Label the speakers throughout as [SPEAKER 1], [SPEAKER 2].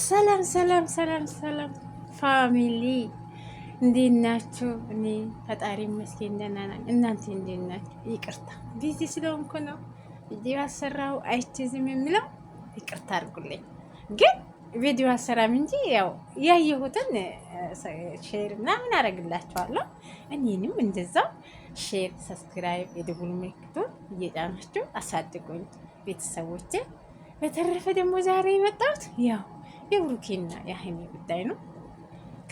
[SPEAKER 1] ሰላም ሰላም ሰላም ሰላም ፋሚሊ እንዴት ናችሁ? እኔ ፈጣሪ ይመስገን ደህና ነኝ። እናንተ እንዴት ናችሁ? ይቅርታ ቢዚ ስለሆንኩ ነው ቪዲዮ አሰራው አይችዝም የሚለው ይቅርታ አድርጉልኝ። ግን ቪዲዮ አሰራም እንጂ ያው ያየሁትን ሼር ምናምን አደርግላችኋለሁ። እኔንም እንደዛው ሼር፣ ሰብስክራይብ የደቡል ምልክቱን እየጫናችሁ አሳድጉኝ ቤተሰቦቼ። በተረፈ ደግሞ ዛሬ የመጣሁት ያው የብሩኬና የሀይሚ ጉዳይ ነው።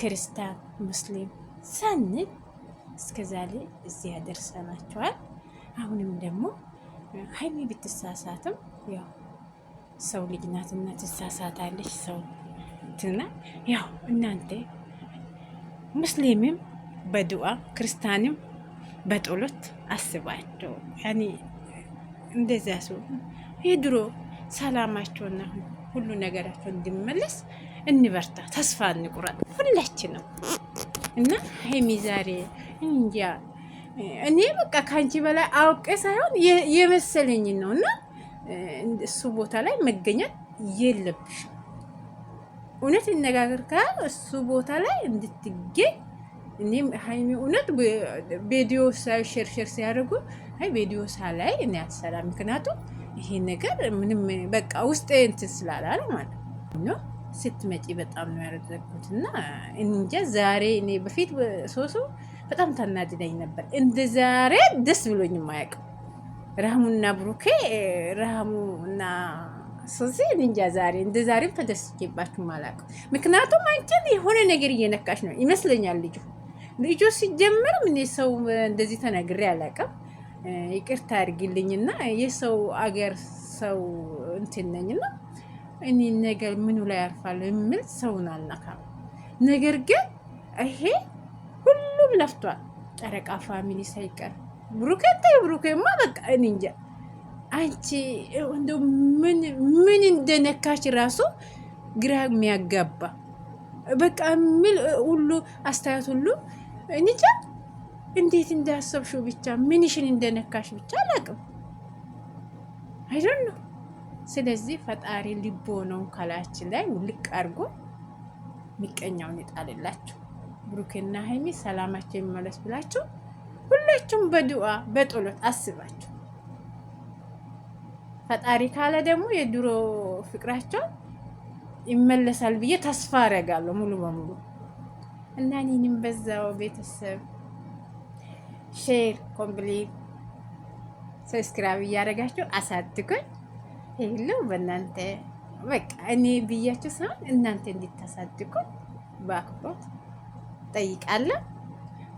[SPEAKER 1] ክርስቲያን ሙስሊም ሳንል እስከዛሬ እዚህ ያደርሰናቸዋል። አሁንም ደግሞ ሀይሚ ብትሳሳትም ያው ሰው ልጅ ናትና ትሳሳታለች። ሰው ትና ያው እናንተ ሙስሊምም በዱዓ ክርስቲያንም በጦሎት አስባቸው ያኔ እንደዚያ ሰው የድሮ ሰላማቸውና ሁሉ ነገራቸው እንዲመለስ እንበርታ፣ ተስፋ እንቁረጥ ሁላችንም። እና ሀይሚ ዛሬ እንጃ እኔ በቃ ከአንቺ በላይ አውቄ ሳይሆን የመሰለኝ ነው። እና እሱ ቦታ ላይ መገኘት የለብሽም። እውነት እነጋገር እሱ ቦታ ላይ እንድትገኝ እኔም ሀይሚ እውነት ቪዲዮ ሼር ሲያደርጉ አይ ቪዲዮ ሳላይ እኔ አትሰራም። ምክንያቱም ይሄ ነገር ምንም በቃ ውስጤ እንትን ስላላለ ማለት ነው። ስትመጪ በጣም ነው ያደረኩት እና እንጃ ዛሬ እኔ በፊት ሶሱ በጣም ታናድደኝ ነበር። እንደ ዛሬ ደስ ብሎኝ የማያውቅም ረሃሙና ብሩኬ ረሃሙና ሶሲ እንጃ ዛሬ እንደ ዛሬም ተደስቼባችሁ አላውቅም። ምክንያቱም አንቺን የሆነ ነገር እየነካሽ ነው ይመስለኛል። ልጁ ሲጀመር ምን ሰው እንደዚህ ተናግሬ አላውቅም። ይቅርታ አድርጊልኝና የሰው አገር ሰው እንትን ነኝና እኔ ነገር ምኑ ላይ ያርፋለሁ የሚል ሰውን አልነካም። ነገር ግን ይሄ ሁሉም ለፍቷል፣ ጨረቃ ፋሚሊ ሳይቀር ብሩኬማ በቃ እኔ እንጃ አንቺ እንደው ምን እንደነካች ራሱ ግራ የሚያጋባ በቃ የሚል ሁሉ አስተያየት ሁሉ እንጃ እንዴት እንዳሰብሽው ብቻ ምንሽን እንደነካሽ ብቻ አላውቅም። አይደል? ስለዚህ ፈጣሪ ልቦናውን ከላያችን ላይ ውልቅ አድርጎ ሚቀኛውን ይጣልላችሁ። ብሩክና ሀይሚ ሰላማቸው ይመለስ ብላችሁ ሁላችሁም በዱዓ በጦሎት አስባችሁ ፈጣሪ ካለ ደግሞ የድሮ ፍቅራቸው ይመለሳል ብዬ ተስፋ አደርጋለሁ ሙሉ በሙሉ። እና እኔንም በዛው ቤተሰብ ሼር ኮምፕሊት ሰብስክራይብ እያደረጋችሁ አሳድጉኝ። ይሄው በእናንተ በቃ እኔ ብያችሁ ሳይሆን እናንተ እንድታሳድጉኝ በአክብሮት ጠይቃለሁ።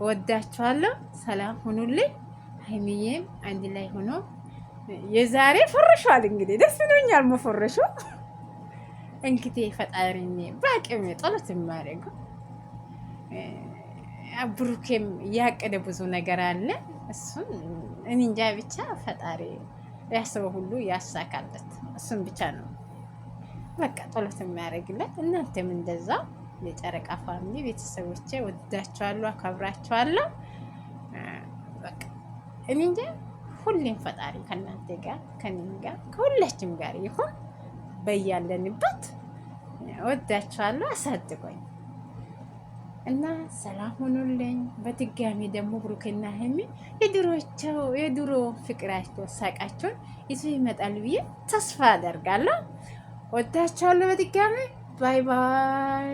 [SPEAKER 1] ወዳችኋለሁ። ሰላም ሁኑልኝ። ሀይሚዬም አንድ ላይ ሆኖ የዛሬ ፈርሿል። እንግዲህ ደስ ብሎኛል መፈረሹ። እንግዲህ ፈጣሪኔ ባቅሜ ጸሎት የማደርገው ብሩኬም ያቀደ ብዙ ነገር አለ። እሱን እኔ እንጃ ብቻ ፈጣሪ ያሰበው ሁሉ ያሳካለት እሱን ብቻ ነው በቃ ጸሎት የሚያደርግለት። እናንተም እንደዛ የጨረቃ ፋሚሊ ቤተሰቦቼ ወዳችኋለሁ፣ አከብራችኋለሁ። በቃ እኔ እንጃ ሁሌም ፈጣሪ ከእናንተ ጋር ከኔም ጋር ከሁላችንም ጋር ይሁን። በያለንበት ወዳችኋለሁ፣ አሳድጎኝ እና ሰላም ሆኑልኝ። በድጋሚ ደግሞ ብሩክና ሀይሚ የድሮ ፍቅራቸው ሳቃቸውን ይዞ ይመጣል ብዬ ተስፋ አደርጋለሁ። ወዳችኋለሁ በድጋሚ ባይ ባይ።